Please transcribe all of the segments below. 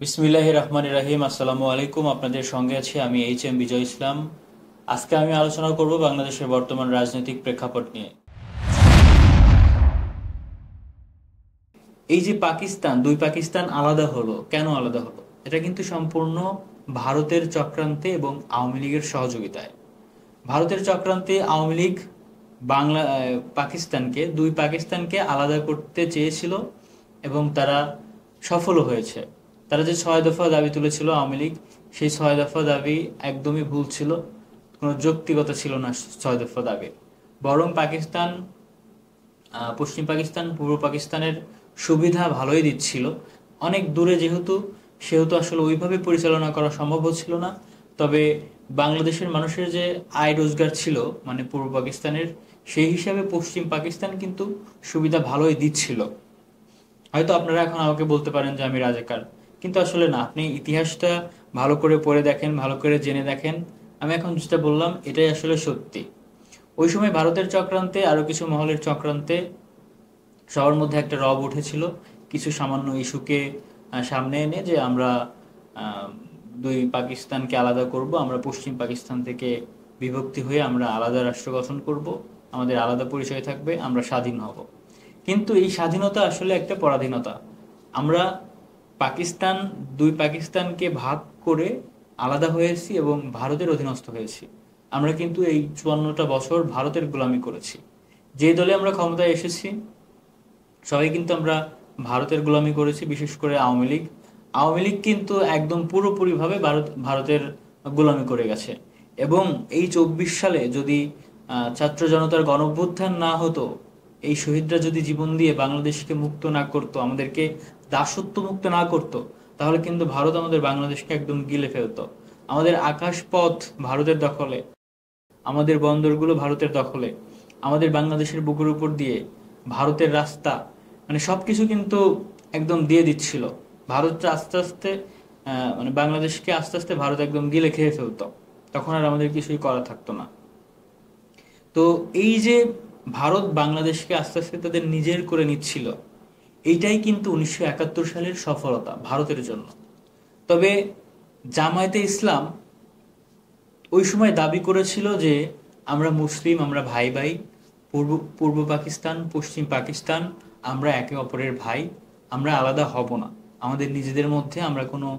বিসমিল্লাহির রহমানির রহিম। আসসালামু আলাইকুম। আপনাদের সঙ্গে আছি আমি এইচ এম বিজয় ইসলাম। আজকে আমি আলোচনা করব বাংলাদেশের বর্তমান রাজনৈতিক প্রেক্ষাপট নিয়ে। এই যে দুই পাকিস্তান আলাদা হলো, কেন আলাদা হলো? এটা কিন্তু সম্পূর্ণ ভারতের চক্রান্তে এবং আওয়ামী লীগের সহযোগিতায়। ভারতের চক্রান্তে আওয়ামী লীগ দুই পাকিস্তানকে আলাদা করতে চেয়েছিল এবং তারা সফলও হয়েছে। তারা যে 6 দফা দাবি তুলেছিল আওয়ামী লীগ, সেই 6 দফা দাবি একদমই ভুল ছিল। কোনো যৌক্তিকতা ছিল না 6 দফা দাবির। বরং পশ্চিম পাকিস্তান পূর্ব পাকিস্তানের সুবিধা ভালোই দিচ্ছিল। অনেক দূরে সেহেতু আসলে ওইভাবে পরিচালনা করা সম্ভব হচ্ছিল না। তবে বাংলাদেশের মানুষের যে আয় রোজগার ছিল, মানে পূর্ব পাকিস্তানের, সেই হিসাবে পশ্চিম পাকিস্তান কিন্তু সুবিধা ভালোই দিচ্ছিল। হয়তো আপনারা এখন আমাকে বলতে পারেন যে আমি রাজাকার, কিন্তু আসলে না। আপনি ইতিহাসটা ভালো করে পড়ে দেখেন, ভালো করে জেনে দেখেন। আমি এখন যেটা বললাম এটাই আসলে সত্যি। ওই সময় ভারতের চক্রান্তে, আরো কিছু মহলের চক্রান্তে সবার মধ্যে একটা রব উঠেছিল কিছু সামান্য ইস্যুকে সামনে এনে, যে আমরা আহ, দুই পাকিস্তানকে আলাদা করব, আমরা পশ্চিম পাকিস্তান থেকে বিভক্তি হয়ে আমরা আলাদা রাষ্ট্র গঠন করব, আমাদের আলাদা পরিচয় থাকবে, আমরা স্বাধীন হব। কিন্তু এই স্বাধীনতা আসলে একটা পরাধীনতা। আমরা পাকিস্তান দুই পাকিস্তানকে ভাগ করে আলাদা হয়েছি এবং ভারতের অধীনস্থ হয়েছি। আমরা কিন্তু এই 54টা বছর ভারতের গোলামি করেছি। যে দলে আমরা ক্ষমতায় এসেছি সবাই কিন্তু আমরা ভারতের গোলামি করেছি, বিশেষ করে আওয়ামী লীগ। আওয়ামী লীগ কিন্তু একদম পুরোপুরিভাবে ভারতের গোলামি করে গেছে। এবং এই 24 সালে যদি ছাত্র জনতার গণঅভ্যুত্থান না হতো, এই শহীদরা যদি জীবন দিয়ে বাংলাদেশকে মুক্ত না করতো, আমাদেরকে দাসত্ব মুক্ত না করতো, তাহলে কিন্তু ভারত আমাদের বাংলাদেশকে একদম গিলে ফেলতো। আমাদের আকাশ পথ ভারতের দখলে, আমাদের বন্দরগুলো ভারতের দখলে, আমাদের বাংলাদেশের বুকের উপর দিয়ে ভারতের রাস্তা, মানে সবকিছু কিন্তু একদম দিয়ে দিচ্ছিল। ভারতটা আস্তে আস্তে মানে বাংলাদেশকে আস্তে আস্তে ভারত একদম গিলে খেয়ে ফেলতো। তখন আর আমাদের কিছুই করা থাকতো না। তো এই যে ভারত বাংলাদেশকে আস্তে আস্তে তাদের নিজের করে নিচ্ছিল, এইটাই কিন্তু 1971 সালের সফলতা ভারতের জন্য। তবে জামায়াতে ইসলাম ওই সময় দাবি করেছিল যে আমরা মুসলিম, আমরা ভাই ভাই। পূর্ব পূর্ব পাকিস্তান, পশ্চিম পাকিস্তান, আমরা একে অপরের ভাই, আমরা আলাদা হব না। আমাদের নিজেদের মধ্যে আমরা কোনো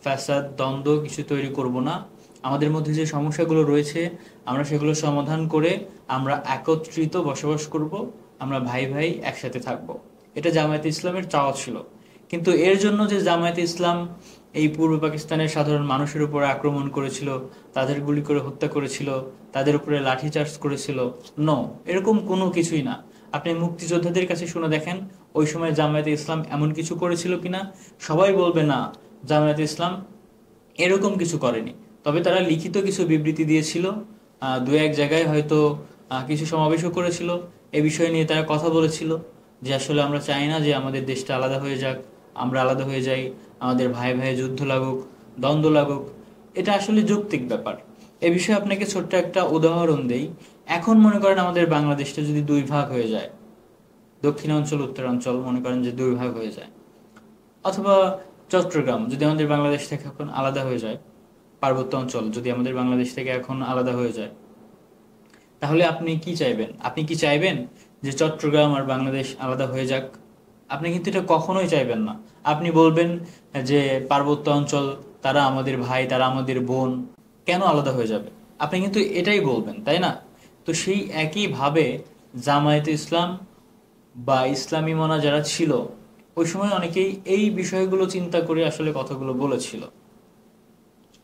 ফ্যাসাদ, দ্বন্দ্ব কিছু তৈরি করব না। আমাদের মধ্যে যে সমস্যাগুলো রয়েছে আমরা সেগুলো সমাধান করে আমরা একত্রিত বসবাস করব, আমরা ভাই ভাই একসাথে থাকব। এটা জামায়াতে ইসলামের চাওয়া ছিল। কিন্তু এর জন্য যে জামায়াতে ইসলাম এই পূর্ব পাকিস্তানের সাধারণ মানুষের উপর আক্রমণ করেছিল, তাদের গুলি করে হত্যা করেছিল, তাদের উপরে লাঠিচার্জ করেছিল, নো, এরকম কোনো কিছুই না। আপনি মুক্তিযোদ্ধাদের কাছে শুনে দেখেন ওই সময় জামায়াতে ইসলাম এমন কিছু করেছিল কিনা। সবাই বলবে না, জামায়াতে ইসলাম এরকম কিছু করেনি। তবে তারা লিখিত কিছু বিবৃতি দিয়েছিল, দু এক জায়গায় হয়তো কিছু সমাবেশও করেছিল। এ বিষয় নিয়ে তারা কথা বলেছিল যে আসলে আমরা চাই না যে আমাদের দেশটা আলাদা হয়ে যাক, আমরা আলাদা হয়ে যাই, আমাদের ভাই ভাই যুদ্ধ লাগুক, দ্বন্দ্ব লাগুক। এটা আসলে যৌক্তিক ব্যাপার। এ বিষয়ে আপনাকে ছোট্ট একটা উদাহরণ দেই। এখন মনে করেন আমাদের বাংলাদেশটা যদি দুই ভাগ হয়ে যায়, দক্ষিণাঞ্চল উত্তরাঞ্চল মনে করেন যে দুই ভাগ হয়ে যায়, অথবা চট্টগ্রাম যদি আমাদের বাংলাদেশ থেকে এখন আলাদা হয়ে যায়, পার্বত্য অঞ্চল যদি আমাদের বাংলাদেশ থেকে এখন আলাদা হয়ে যায়, তাহলে আপনি কি চাইবেন? আপনি কি চাইবেন যে চট্টগ্রাম আর বাংলাদেশ আলাদা হয়ে যাক? আপনি কিন্তু এটা কখনোই চাইবেন না। আপনি বলবেন যে পার্বত্য অঞ্চল, তারা আমাদের ভাই, তারা আমাদের বোন, কেন আলাদা হয়ে যাবে? আপনি কিন্তু এটাই বলবেন, তাই না? তো সেই একইভাবে জামায়াতে ইসলাম বা ইসলামী মনা যারা ছিল ওই সময় অনেকেই এই বিষয়গুলো চিন্তা করে আসলে কথাগুলো বলেছিল।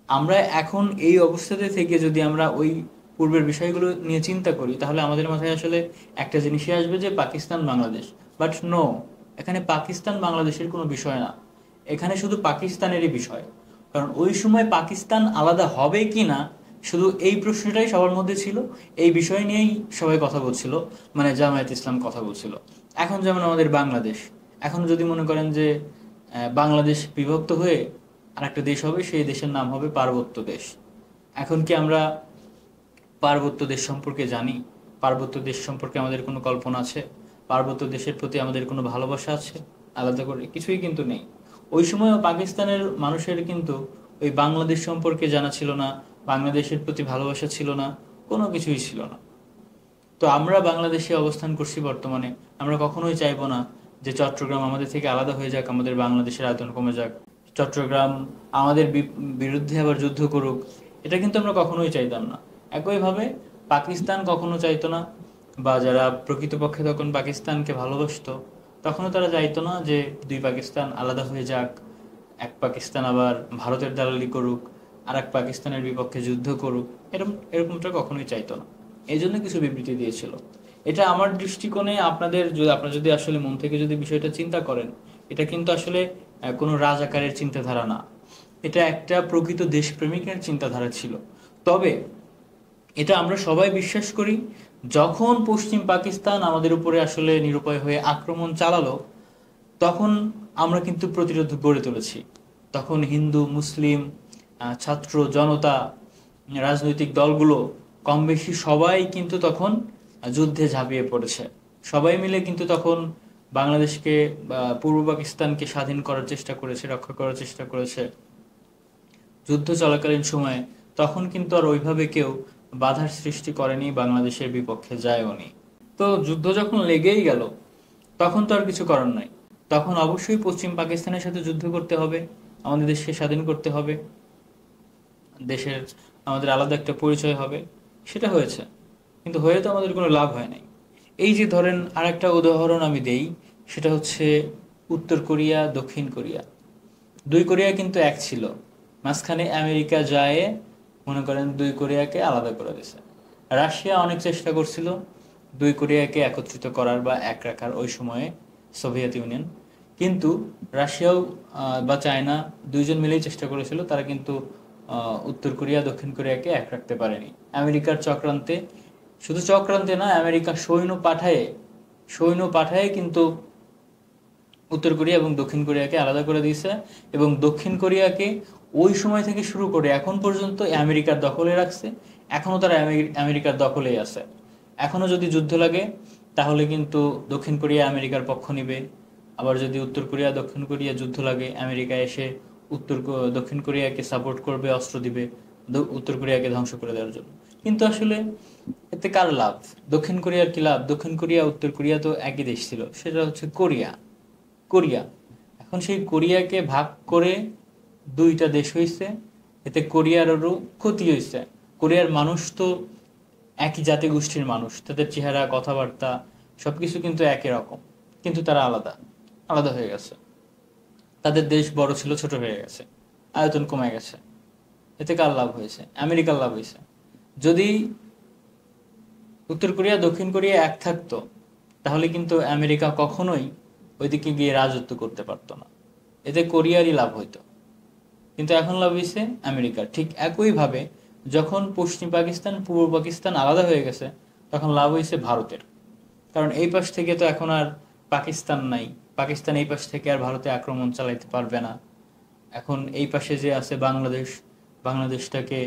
আমরা এখন এই অবস্থাতে থেকে যদি আমরা ওই পূর্বের বিষয়গুলো নিয়ে চিন্তা করি, তাহলে আমাদের মাথায় আসলে একটা জিনিসই আসবে যে পাকিস্তান বাংলাদেশ। বাট নো, এখানে পাকিস্তান বাংলাদেশের কোনো বিষয় না, এখানে শুধু পাকিস্তানেরই বিষয়। কারণ ওই সময় পাকিস্তান আলাদা হবে কি না, শুধু এই প্রশ্নটাই সবার মধ্যে ছিল। এই বিষয় নিয়েই সবাই কথা বলছিল, মানে জামায়াত ইসলাম কথা বলছিল। এখন যেমন আমাদের বাংলাদেশ, এখন যদি মনে করেন যে বাংলাদেশ বিভক্ত হয়ে আরেকটা দেশ হবে, সেই দেশের নাম হবে পার্বত্য দেশ। এখন কি আমরা পার্বত্য দেশ সম্পর্কে জানি? পার্বত্য দেশ সম্পর্কে আমাদের কোনো কল্পনা আছে? পার্বত্য দেশের প্রতি আমাদের কোনো ভালোবাসা আছে? আলাদা করে কিছুই কিন্তু নেই। ওই সময়ও পাকিস্তানের মানুষের কিন্তু ওই বাংলাদেশ সম্পর্কে জানা ছিল না, বাংলাদেশের প্রতি ভালোবাসা ছিল না, কোনো কিছুই ছিল না। তো আমরা বাংলাদেশে অবস্থান করছি বর্তমানে, আমরা কখনোই চাইবো না যে চট্টগ্রাম আমাদের থেকে আলাদা হয়ে যাক, আমাদের বাংলাদেশের আয়তন কমে যাক, চট্টগ্রাম আমাদের বিরুদ্ধে আবার যুদ্ধ করুক। এটা কিন্তু আমরা কখনোই চাইতাম না। একইভাবে পাকিস্তান কখনো চাইতো না, বা যারা প্রকৃতপক্ষে তখন পাকিস্তানকে ভালোবাসতো তখনও তারা চাইতো না যে দুই পাকিস্তান আলাদা হয়ে যাক, এক পাকিস্তান আবার ভারতের দালালি করুক, আর এক পাকিস্তানের বিপক্ষে যুদ্ধ করুক। এরকমটা কখনোই চাইতো না, এই জন্য কিছু বিবৃতি দিয়েছিল। এটা আমার দৃষ্টিকোণে, আপনারা যদি আসলে মন থেকে যদি বিষয়টা চিন্তা করেন, এটা কিন্তু আসলে কোনো রাজাকারের চিন্তাধারা না, এটা একটা প্রকৃত দেশপ্রেমিকের চিন্তাধারা ছিল। তবে এটা আমরা সবাই বিশ্বাস করি, যখন পশ্চিম পাকিস্তান আমাদের উপরে আসলে নিরুপায় হয়ে আক্রমণ চালালো, তখন আমরা কিন্তু প্রতিরোধ গড়ে তুলেছি। তখন হিন্দু, মুসলিম, ছাত্র জনতা, রাজনৈতিক দলগুলো কম বেশি সবাই কিন্তু তখন যুদ্ধে ঝাঁপিয়ে পড়েছে। সবাই মিলে কিন্তু তখন বাংলাদেশকে, পূর্ব পাকিস্তানকে স্বাধীন করার চেষ্টা করেছে, রক্ষা করার চেষ্টা করেছে যুদ্ধ চলাকালীন সময়ে। তখন কিন্তু আর ওইভাবে কেউ বাধার সৃষ্টি করেনি, বাংলাদেশের বিপক্ষে যায়ওনি। তো যুদ্ধ যখন লেগেই গেল, তখন তো আর কিছু করার নাই। তখন অবশ্যই পশ্চিম পাকিস্তানের সাথে যুদ্ধ করতে হবে, আমাদের দেশকে স্বাধীন করতে হবে, দেশের আমাদের আলাদা একটা পরিচয় হবে। সেটা হয়েছে, কিন্তু হয়ে তো আমাদের কোনো লাভ হয় নাই। এই যে ধরেন, আর একটা উদাহরণ আমি দেই, সেটা হচ্ছে উত্তর কোরিয়া, দক্ষিণ কোরিয়া। দুই কোরিয়া কিন্তু এক ছিল, মাঝখানে আমেরিকা যায়, মনে করেন দুই কোরিয়াকে আলাদা করে দিয়েছে। রাশিয়া অনেক চেষ্টা করছিল দুই কোরিয়াকে একত্রিত করার বা এক রাখার, ওই সময়ে সোভিয়েত ইউনিয়ন। কিন্তু রাশিয়াও বা চায়না দুইজন মিলেই চেষ্টা করেছিল, তারা কিন্তু উত্তর কোরিয়া দক্ষিণ কোরিয়াকে এক রাখতে পারেনি। আমেরিকার চক্রান্তে, শুধু চক্রান্তে না, আমেরিকা সৈন্য পাঠায় কিন্তু উত্তর কোরিয়া এবং দক্ষিণ কোরিয়াকে আলাদা করে দিয়েছে। এবং দক্ষিণ কোরিয়াকে ওই সময় থেকে শুরু করে এখন পর্যন্ত আমেরিকার দখলে রাখছে। এখনো তারা আমেরিকার দখলেই আছে। এখনো যদি যুদ্ধ লাগে তাহলে কিন্তু দক্ষিণ কোরিয়া আমেরিকার পক্ষ নিবে। আবার যদি উত্তর কোরিয়া দক্ষিণ কোরিয়া যুদ্ধ লাগে, আমেরিকা এসে দক্ষিণ কোরিয়াকে সাপোর্ট করবে, অস্ত্র দিবে উত্তর কোরিয়াকে ধ্বংস করে দেওয়ার জন্য। কিন্তু আসলে এতে কার লাভ? দক্ষিণ কোরিয়ার কি লাভ? দক্ষিণ কোরিয়া উত্তর কোরিয়া তো একই দেশ ছিল, সেটা হচ্ছে কোরিয়া। এখন সেই কোরিয়াকে ভাগ করে দুইটা দেশ হয়েছে, এতে কোরিয়ারও ক্ষতি হয়েছে। কোরিয়ার মানুষ তো একই জাতি গোষ্ঠীর মানুষ, তাদের চেহারা, কথাবার্তা সবকিছু কিন্তু একই রকম, কিন্তু তারা আলাদা আলাদা হয়ে গেছে। তাদের দেশ বড় ছিল ছোট হয়ে গেছে, আয়তন কমে গেছে। এতে কার লাভ হয়েছে? আমেরিকার লাভ হয়েছে। যদি উত্তর কোরিয়া দক্ষিণ কোরিয়া এক থাকতো, তাহলে কিন্তু আমেরিকা কখনোই ওইদিকে গিয়ে রাজত্ব করতে পারতো না, এতে কোরিয়ারই লাভ হইতো। কিন্তু এখন লাভ হয়েছে আমেরিকার। ঠিক একইভাবে যখন পশ্চিম পাকিস্তান পূর্ব পাকিস্তান আলাদা হয়ে গেছে, তখন লাভ হয়েছে ভারতের। কারণ এই পাশ থেকে তো এখন আর পাকিস্তান নাই, পাকিস্তান এই পাশ থেকে আর ভারতে আক্রমণ চালাইতে পারবে না। এখন এই পাশে যে আছে বাংলাদেশটাকে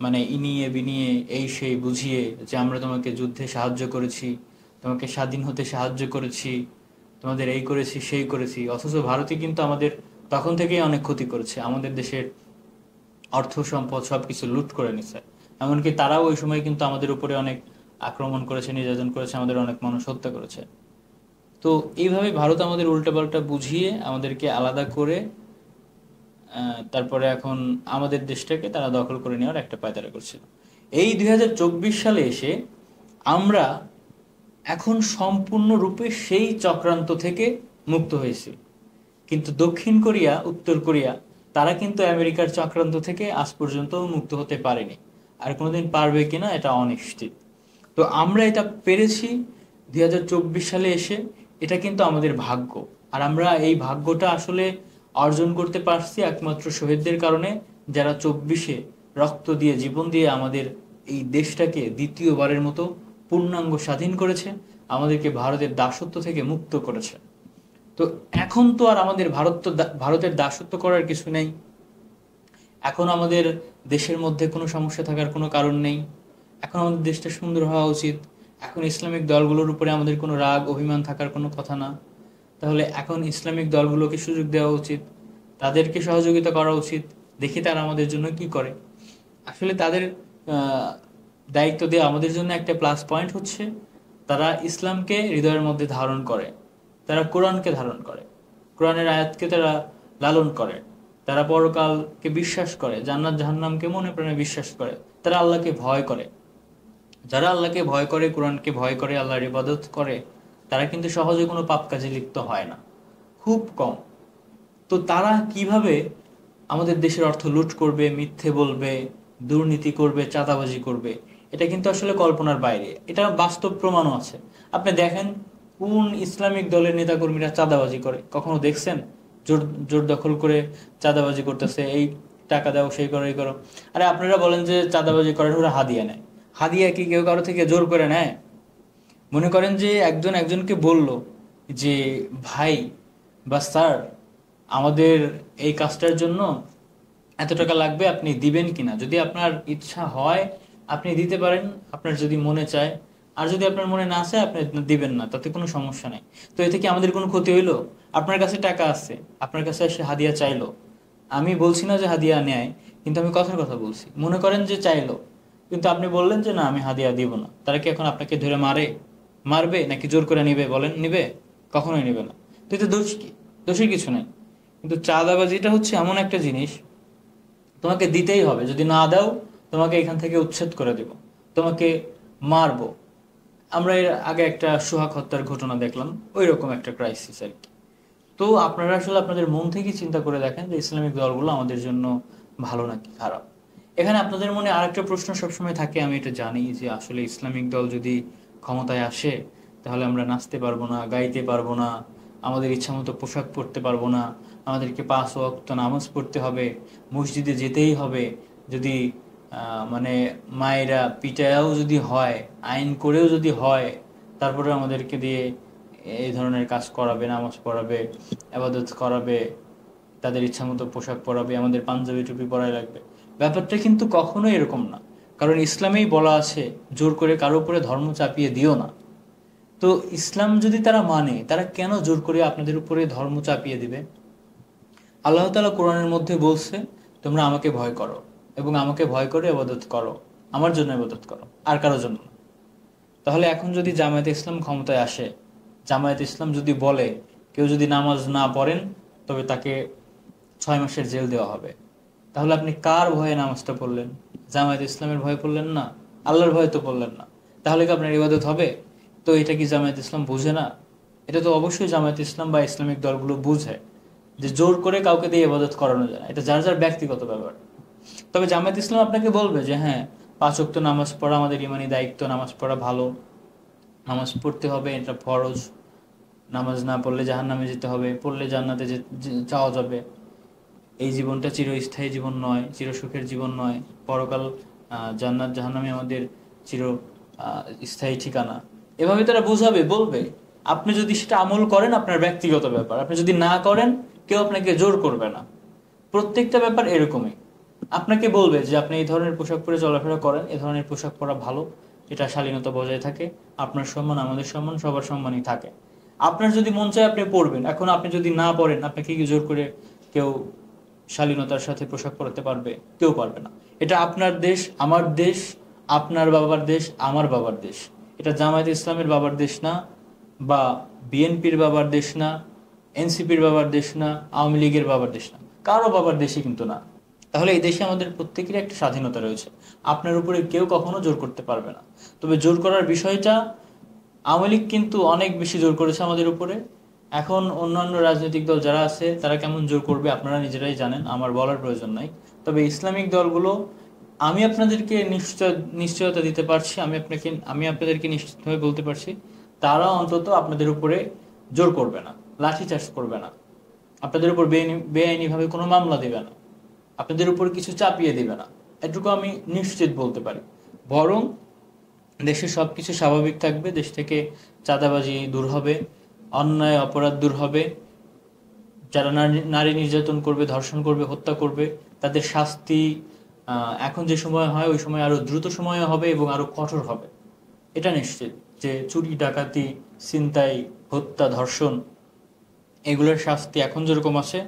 মানে ইনিয়ে বিনিয়ে এই সেই বুঝিয়ে যে আমরা তোমাকে যুদ্ধে সাহায্য করেছি, তোমাকে স্বাধীন হতে সাহায্য করেছি, তোমাদের এই করেছি সেই করেছি, অথচ ভারতে কিন্তু আমাদের তখন থেকেই অনেক ক্ষতি করেছে, আমাদের দেশের অর্থ সম্পদ সবকিছু লুট করে নিছে। এমনকি তারাও ওই সময় কিন্তু আমাদের উপরে অনেক আক্রমণ করেছে, নির্যাতন করেছে, আমাদের অনেক মানুষ হত্যা করেছে। তো এইভাবে ভারত আমাদের উল্টাপাল্টা বুঝিয়ে আমাদেরকে আলাদা করে তারপরে এখন আমাদের দেশটাকে তারা দখল করে নেওয়ার একটা পায়তারা করছিল। এই 2024 সালে এসে আমরা এখন সম্পূর্ণরূপে সেই চক্রান্ত থেকে মুক্ত হয়েছি। কিন্তু দক্ষিণ কোরিয়া, উত্তর কোরিয়া তারা কিন্তু আমেরিকার চক্রান্ত থেকে আজ পর্যন্ত মুক্ত হতে পারেনি, আর কোনোদিন পারবে কিনা এটা অনিশ্চিত। তো আমরা এটা পেরেছি 2024 সালে এসে, এটা কিন্তু আমাদের ভাগ্য। আর আমরা এই ভাগ্যটা আসলে অর্জন করতে পারছি একমাত্র শহীদদের কারণে, যারা 24-এ রক্ত দিয়ে, জীবন দিয়ে আমাদের এই দেশটাকে দ্বিতীয়বারের মতো পূর্ণাঙ্গ স্বাধীন করেছে, আমাদেরকে ভারতের দাসত্ব থেকে মুক্ত করেছে। তো এখন তো আর আমাদের ভারতের দাসত্ব করার কিছু নেই। এখন আমাদের দেশের মধ্যে কোনো সমস্যা থাকার কোনো কারণ নেই। এখন আমাদের দেশটা সুন্দর হওয়া উচিত। এখন ইসলামিক দলগুলোর উপরে আমাদের কোনো রাগ অভিমান থাকার কোনো কথা না। তাহলে এখন ইসলামিক দলগুলোকে সুযোগ দেওয়া উচিত, তাদেরকে সহযোগিতা করা উচিত, দেখি তারা আমাদের জন্য কি করে। আসলে তাদের আহ, দায়িত্ব দেওয়া আমাদের জন্য একটা প্লাস পয়েন্ট হচ্ছে তারা ইসলামকে হৃদয়ের মধ্যে ধারণ করে, তারা কোরআনকে ধারণ করে, কোরআনের আয়াতকে তারা লালন করে, তারা পরকালকে বিশ্বাস করে, জান্নাত জাহান্নামকে মনে প্রাণে বিশ্বাস করে, তারা আল্লাহকে ভয় করে। যারা আল্লাহকে ভয় করে, কোরআনকে ভয় করে, আল্লাহর ইবাদত করে, তারা কিন্তু সহজে কোনো পাপ কাজে লিপ্ত হয় না, খুব কম। তো তারা কিভাবে আমাদের দেশের অর্থ লুট করবে, মিথ্যে বলবে, দুর্নীতি করবে, চাঁদাবাজি করবে, এটা কিন্তু আসলে কল্পনার বাইরে। এটা বাস্তব প্রমাণও আছে। আপনি দেখেন কোন ইসলামিক দলের নেতাকর্মীরা চাঁদাবাজি করে, কখনো দেখছেন? জোর জোর দখল করে চাঁদাবাজি করতেছে, এই টাকা দাও, সেই করো, এই করো। আরে আপনারা বলেন যে চাঁদাবাজি করে, ওরা হাদিয়া নেয়। হাদিয়া কি কেউ কারো থেকে জোর করে নেয়? মনে করেন যে একজন একজনকে বলল যে ভাই বা স্যার, আমাদের এই কাজটার জন্য এত টাকা লাগবে, আপনি দিবেন কিনা? যদি আপনার ইচ্ছা হয় আপনি দিতে পারেন, আপনার যদি মনে চায়। আর যদি আপনার মনে না চায় আপনি দিবেন না, তাতে কোনো সমস্যা নেই। তো এতে কি আমাদের কোনো ক্ষতি হইলো? আপনার কাছে টাকা আছে, আপনার কাছে এসে হাদিয়া চাইলো, আমি বলছি না যে হাদিয়া নেয়, কিন্তু আমি কথার কথা বলছি। মনে করেন যে চাইলো, কিন্তু আপনি বললেন যে না আমি হাদিয়া দিব না, তারা কি এখন আপনাকে ধরে মারবে নাকি জোর করে নিবে? বলেন, নিবে? কখনোই নিবে না। তো এতে দোষ কি? দোষের কিছু নাই। কিন্তু চাঁদাবাজিটা হচ্ছে এমন একটা জিনিস, তোমাকে দিতেই হবে, যদি না দাও তোমাকে এখান থেকে উচ্ছেদ করে দেব, তোমাকে মারবো। আমরা এর আগে একটা সোহাগ হত্যার ঘটনা দেখলাম, ওই রকম একটা ক্রাইসিস আর কি। তো আপনারা আসলে আপনাদের মন থেকে চিন্তা করে দেখেন যে ইসলামিক দলগুলো আমাদের জন্য ভালো নাকি খারাপ। এখানে আপনাদের মনে আরেকটা প্রশ্ন সবসময় থাকে, আমি এটা জানি, যে আসলে ইসলামিক দল যদি ক্ষমতায় আসে তাহলে আমরা নাচতে পারবো না, গাইতে পারবো না, আমাদের ইচ্ছা মতো পোশাক পরতে পারবো না, আমাদেরকে 5 ওয়াক্ত নামাজ পড়তে হবে, মসজিদে যেতেই হবে, যদি মানে মায়েরা পিটায়াও যদি হয়, আইন করেও যদি হয়, তারপরে আমাদেরকে দিয়ে এই ধরনের কাজ করাবে, নামাজ পড়াবে, আবাদত করাবে, তাদের ইচ্ছা মতো পোশাক পরাবে, আমাদের পাঞ্জাবি টুপি পরাই লাগবে। ব্যাপারটা কিন্তু কখনোই এরকম না। কারণ ইসলামেই বলা আছে জোর করে কারো উপরে ধর্ম চাপিয়ে দিও না। তো ইসলাম যদি তারা মানে, তারা কেন জোর করে আপনাদের উপরে ধর্ম চাপিয়ে দিবে? আল্লাহ তাআলা কোরআনের মধ্যে বলছে তোমরা আমাকে ভয় করো এবং আমাকে ভয় করে ইবাদত করো, আমার জন্য ইবাদত করো, আর কারোর জন্য না। তাহলে এখন যদি জামায়াতে ইসলাম ক্ষমতায় আসে, জামায়াতে ইসলাম যদি বলে কেউ যদি নামাজ না পড়েন তবে তাকে 6 মাসের জেল দেওয়া হবে, তাহলে আপনি কার ভয়ে নামাজটা পড়লেন? জামায়াতে ইসলামের ভয়ে পড়লেন না, আল্লাহর ভয়ে তো পড়লেন না। তাহলে কি আপনার ইবাদত হবে? তো এটা কি জামায়াতে ইসলাম বুঝে না? এটা তো অবশ্যই জামায়াতে ইসলাম বা ইসলামিক দলগুলো বুঝে যে জোর করে কাউকে দিয়ে ইবাদত করানো যায় না, এটা যার যার ব্যক্তিগত ব্যাপার। তবে জামায়াত ইসলাম আপনাকে বলবে যে হ্যাঁ, 5 ওয়াক্ত নামাজ পড়া আমাদের ইমানি দায়িত্ব, নামাজ পড়া ভালো, নামাজ পড়তে হবে, এটা ফরজ, নামাজ না পড়লে জাহান্নামে যেতে হবে, পড়লে জান্নাতে যাওয়া যাবে, এই জীবনটা চিরস্থায়ী জীবন নয়, চিরসুখের জীবন নয়, পরকাল জান্নাত জাহান্নামে আমাদের চির স্থায়ী ঠিকানা। এভাবে তারা বুঝাবে, বলবে। আপনি যদি সেটা আমল করেন আপনার ব্যক্তিগত ব্যাপার, আপনি যদি না করেন কেউ আপনাকে জোর করবে না। প্রত্যেকটা ব্যাপার এরকমই। আপনাকে বলবে যে আপনি এই ধরনের পোশাক পরে চলাফেরা করেন, এই ধরনের পোশাক পরা ভালো, এটা শালীনতা বজায় থাকে, আপনার সম্মান আমাদের সম্মান, সবার সম্মানই থাকে। আপনার যদি মন চায় আপনি পরবেন, এখন আপনি যদি না পরেন আপনাকে কি জোর করে কেউ শালীনতার সাথে পোশাক পরাতে পারবে? কেউ পারবে না। এটা আপনার দেশ, আমার দেশ, আপনার বাবার দেশ, আমার বাবার দেশ। এটা জামায়াত ইসলামের বাবার দেশ না, বা বিএনপির বাবার দেশ না, এনসিপির বাবার দেশ না, আওয়ামী লীগের বাবার দেশ না, কারো বাবার দেশই কিন্তু না। তাহলে এই দেশে আমাদের প্রত্যেকেরই একটা স্বাধীনতা রয়েছে, আপনার উপরে কেউ কখনো জোর করতে পারবে না। তবে জোর করার বিষয়টা আওয়ামী লীগ কিন্তু অনেক বেশি জোর করেছে আমাদের উপরে। এখন অন্যান্য রাজনৈতিক দল যারা আছে তারা কেমন জোর করবে আপনারা নিজেরাই জানেন, আমার বলার প্রয়োজন নাই। তবে ইসলামিক দলগুলো, আমি আপনাদেরকে নিশ্চয়তা দিতে পারছি, আমি আপনাদেরকে নিশ্চিতভাবে বলতে পারছি, তারা অন্তত আপনাদের উপরে জোর করবে না, লাঠিচার্জ করবে না, আপনাদের উপর বেআইনিভাবে কোনো মামলা দেবে না, আপনাদের উপর কিছু চাপিয়ে দেবে না, এটুকু আমি নিশ্চিত বলতে পারি। বরং দেশে সবকিছু স্বাভাবিক থাকবে, দেশ থেকে চাঁদাবাজি দূর হবে, অন্যায় অপরাধ দূর হবে, যারা নারী নির্যাতন করবে, ধর্ষণ করবে, হত্যা করবে, তাদের শাস্তি এখন যে সময় হয় ওই সময় আরো দ্রুত সময়ে হবে এবং আরো কঠোর হবে। এটা নিশ্চিত যে চুরি, ডাকাতি, ছিনতাই, হত্যা, ধর্ষণ, এগুলোর শাস্তি এখন যেরকম আছে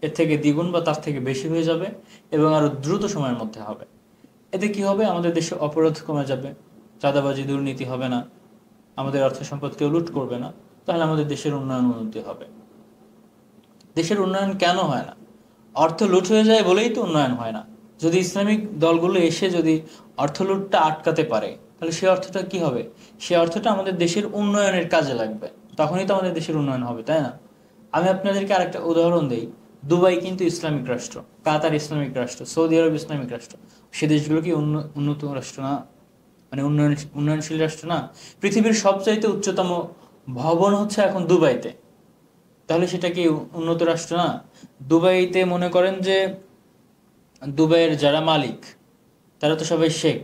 এর থেকে দ্বিগুণ বা তার থেকে বেশি হয়ে যাবে এবং আরো দ্রুত সময়ের মধ্যে হবে। এতে কি হবে? আমাদের দেশে অপরাধ কমে যাবে, চাঁদাবাজি দুর্নীতি হবে না, আমাদের অর্থ সম্পদ কেউ লুট করবে না, তাহলে আমাদের দেশের উন্নয়ন উন্নতি হবে। দেশের উন্নয়ন কেন হয় না? অর্থ লুট হয়ে যায় বলেই তো উন্নয়ন হয় না। যদি ইসলামিক দলগুলো এসে যদি অর্থ লুটটা আটকাতে পারে, তাহলে সে অর্থটা কি হবে? সে অর্থটা আমাদের দেশের উন্নয়নের কাজে লাগবে, তখনই তো আমাদের দেশের উন্নয়ন হবে, তাই না? আমি আপনাদেরকে আরেকটা উদাহরণ দেই। দুবাই কিন্তু ইসলামিক রাষ্ট্র, কাতার ইসলামিক রাষ্ট্র, সৌদি আরব ইসলামিক রাষ্ট্র। সে দেশগুলো কি উন্নত রাষ্ট্র না? মানে উন্নয়নশীল রাষ্ট্র না? পৃথিবীর সবচাইতে উচ্চতম ভবন হচ্ছে এখন দুবাইতে, তাহলে সেটা কি উন্নত রাষ্ট্র না? দুবাইতে মনে করেন যে দুবাইয়ের যারা মালিক তারা তো সবাই শেখ,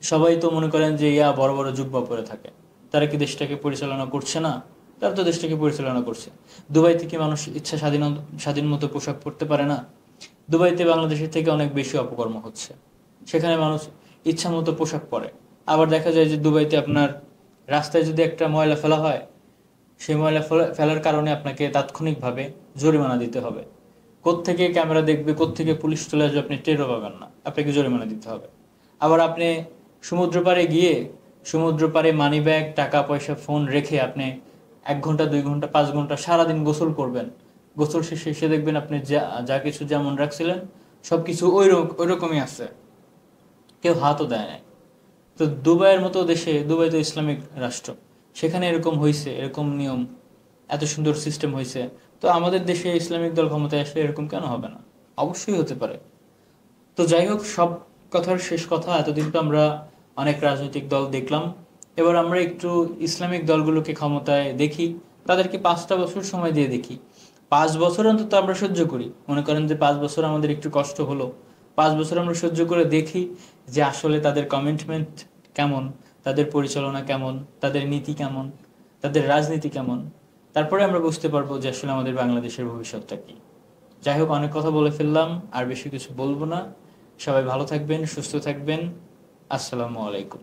সবাই তো মনে করেন যে বড় বড় জুব্বা পরে থাকে। তারা কি দেশটাকে পরিচালনা করছে না? তারা তো দেশটাকে পরিচালনা করছে। দুবাইতে কি মানুষ ইচ্ছা স্বাধীন মতো পোশাক পরতে পারে না? দুবাইতে বাংলাদেশের থেকে অনেক বেশি অপকর্ম হচ্ছে, সেখানে মানুষ ইচ্ছা মতো পোশাক পরে। আবার দেখা যায় যে দুবাইতে আপনার রাস্তায় যদি একটা ময়লা ফেলা হয়, সেই ময়লা ফেলার কারণে আপনাকে তাৎক্ষণিকভাবে জরিমানা দিতে হবে। কোত্থেকে ক্যামেরা দেখবে, কোত্থেকে পুলিশ চলে আসবে, আপনি টেরও পাবেন না, আপনাকে জরিমানা দিতে হবে। আবার আপনি সমুদ্র পাড়ে গিয়ে সমুদ্র পাড়ে মানি ব্যাগ, টাকা পয়সা, ফোন রেখে আপনি 1 ঘন্টা, 2 ঘন্টা, 5 ঘন্টা সারাদিন গোসল করবেন। গোসল শেষে এসে দেখবেন আপনি যা যা কিছু যেমন রাখছিলেন সবকিছু ওই রকমই আছে, কেউ হাতও দেয় নাই। তো দুবাইয়ের মতো দেশে, দুবাই তো ইসলামিক রাষ্ট্র, সেখানে এরকম হয়েছে, এরকম নিয়ম, এত সুন্দর সিস্টেম হয়েছে। তো আমাদের দেশে ইসলামিক দল ক্ষমতায় আসলে এরকম কেন হবে না? অবশ্যই হতে পারে। তো যাই হোক, সব কথার শেষ কথা, এতদিন তো আমরা অনেক রাজনৈতিক দল দেখলাম, এবার আমরা একটু ইসলামিক দলগুলোকে ক্ষমতায় দেখি, তাদেরকে 5টা বছর সময় দিয়ে দেখি। 5 বছর অন্তত আমরা সহ্য করি, মনে করেন যে 5 বছর আমাদের একটু কষ্ট হলো, 5 বছর আমরা সহ্য করে দেখি যে আসলে তাদের কমিটমেন্ট কেমন, তাদের পরিচালনা কেমন, তাদের নীতি কেমন, তাদের রাজনীতি কেমন। তারপরে আমরা বুঝতে পারবো যে আসলে আমাদের বাংলাদেশের ভবিষ্যৎটা কি। যাই হোক, অনেক কথা বলে ফেললাম, আর বেশি কিছু বলবো না। সবাই ভালো থাকবেন, সুস্থ থাকবেন। আসসালামু আলাইকুম।